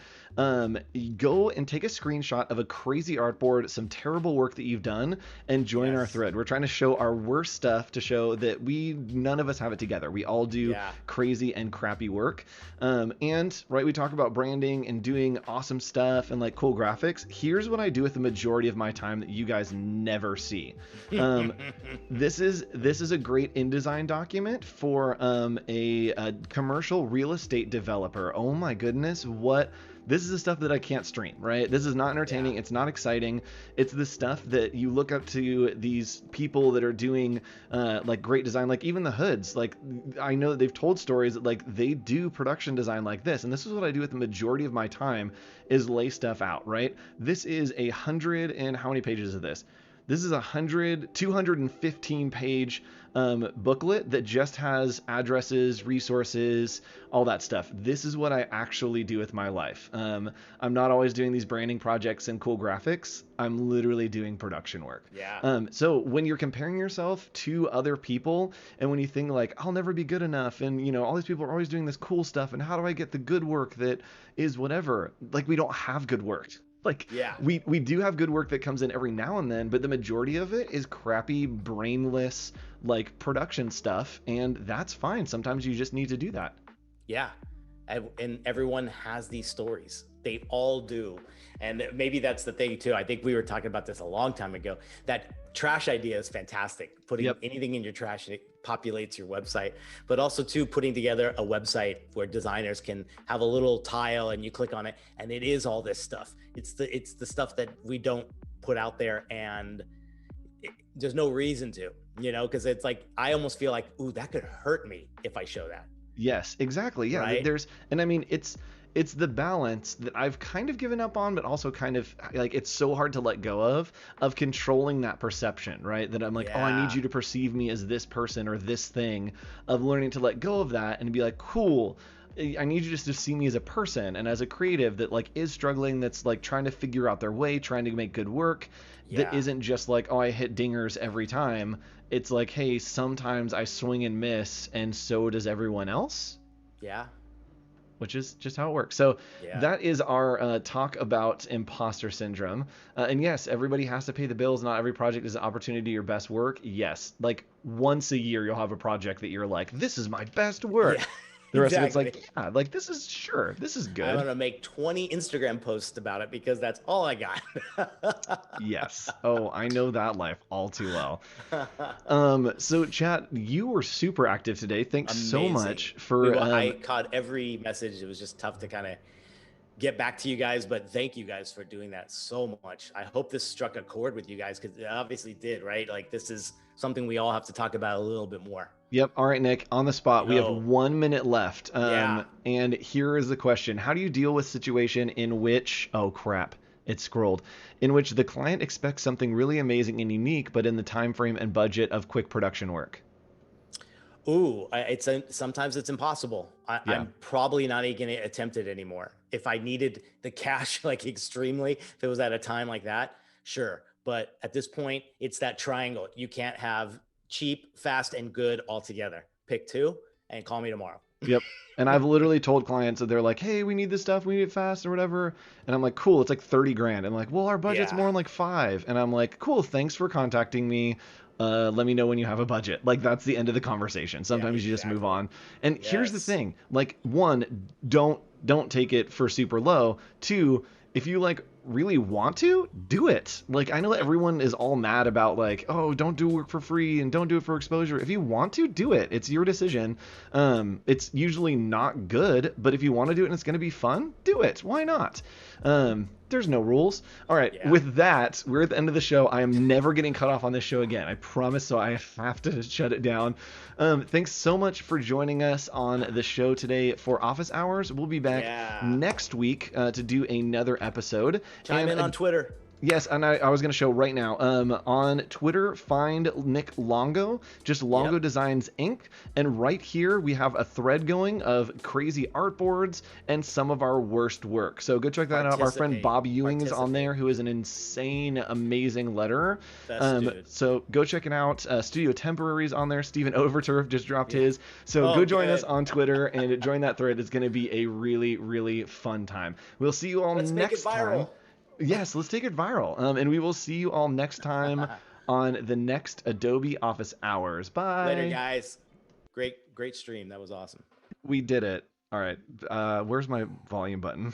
Go and take a screenshot of a crazy art board, some terrible work that you've done, and join our Yes. thread. We're trying to show our worst stuff to show that none of us have it together. We all do Yeah. crazy and crappy work. And right, we talk about branding and doing awesome stuff and like cool graphics. Here's what I do with the majority of my time that you guys never see. Um, this is a great InDesign document for a commercial real estate developer. Oh my goodness, what this is the stuff that I can't stream, right? This is not entertaining. Yeah. It's not exciting. It's the stuff that you look up to these people that are doing like great design, like even the hoods. Like I know that they've told stories that like they do production design like this, and this is what I do with the majority of my time is lay stuff out, right? This is 100 and how many pages is this? This is 215 page booklet that just has addresses, resources, all that stuff. This is what I actually do with my life. I'm not always doing these branding projects and cool graphics. I'm literally doing production work. Yeah. So when you're comparing yourself to other people, and when you think like, I'll never be good enough, and all these people are always doing this cool stuff, and how do I get the good work that is whatever? Like we don't have good work. Like Yeah. we do have good work that comes in every now and then, but the majority of it is crappy, brainless, like production stuff, and that's fine. Sometimes you just need to do that. Yeah. And everyone has these stories. They all do. And maybe that's the thing too. I think we were talking about this a long time ago. That trash idea is fantastic. Putting Yep. anything in your trash, and it populates your website, but also too putting together a website where designers can have a little tile and you click on it and it is all this stuff. It's the stuff that we don't put out there, and there's no reason to, because it's like I almost feel like, ooh, that could hurt me if I show that. Yes, exactly. Yeah, Right. and I mean it's the balance that I've kind of given up on, but also kind of like it's so hard to let go of controlling that perception, right? That I'm like, oh, I need Yeah. you to perceive me as this person or this thing, of learning to let go of that and be like, cool. I need you just to see me as a person and as a creative that like is struggling, that's like trying to figure out their way, trying to make good work, that Yeah. isn't just like, oh, I hit dingers every time. It's like, hey, sometimes I swing and miss, and so does everyone else, Yeah. which is just how it works. So Yeah. that is our talk about imposter syndrome. And yes, everybody has to pay the bills. Not every project is an opportunity to your best work. Yes, like once a year you'll have a project that you're like, this is my best Yeah. work. The rest of it's Exactly. like, yeah, like this is I'm good. gonna make 20 Instagram posts about it because that's all I got. Yes. Oh, I know that life all too well. So chat, you were super active today. Thanks so Amazing. much for I caught every message. It was just tough to kind of get back to you guys, but thank you guys for doing that so much. I hope this struck a chord with you guys, because it obviously did, right? Like this is something we all have to talk about a little bit more. Yep. All right, Nick, on the spot. We have Yo, 1 minute left. yeah, And here is the question. How do you deal with situation in which, oh crap, it scrolled, in which the client expects something really amazing and unique, but in the time frame and budget of quick production work? ooh, sometimes it's impossible. Yeah. I'm probably not even going to attempt it anymore. If I needed the cash like extremely, if it was at a time like that, sure. But at this point, it's that triangle. You can't have cheap, fast, and good all together. Pick two and call me tomorrow. Yep. And I've literally told clients that they're like, hey, we need this stuff, we need it fast or whatever. And I'm like, cool, it's like 30 grand. And like, well, our budget's Yeah. more like five. And I'm like, cool, thanks for contacting me. Let me know when you have a budget. Like that's the end of the conversation. Yeah, Sometimes you just move exactly. on. And here's the Yes. thing, like one, don't take it for super low. Two, if you like really want to do it, like I know everyone is all mad about like, oh, don't do work for free and don't do it for exposure. If you want to do it, it's your decision. It's usually not good, but if you want to do it and it's going to be fun, do it. Why not? There's no rules. All right, Yeah. with that, we're at the end of the show. I am never getting cut off on this show again. I promise, so I have to shut it down. Thanks so much for joining us on the show today for Office Hours. We'll be back Yeah. next week to do another episode. Chime And in on Twitter. yes, and I was going to show right now. On Twitter, find Nick Longo, just Longo Yep. Designs Inc. And right here, we have a thread going of crazy artboards and some of our worst work. So go check that out. Our friend Participate. Bob Ewing is on Participate. there, who is an insane, amazing letterer. Best dude. So go check it out. Studio Temporaries on there. Steven Overturf just dropped Yeah. his. So Oh, go join us good. on Twitter and join that thread. It's going to be a really, really fun time. We'll see you all Let's make it next time. viral. Yes, let's take it viral. And we will see you all next time on the next Adobe Office Hours. Later, Bye. guys. Great stream. That was awesome. We did it. All right. Where's my volume button?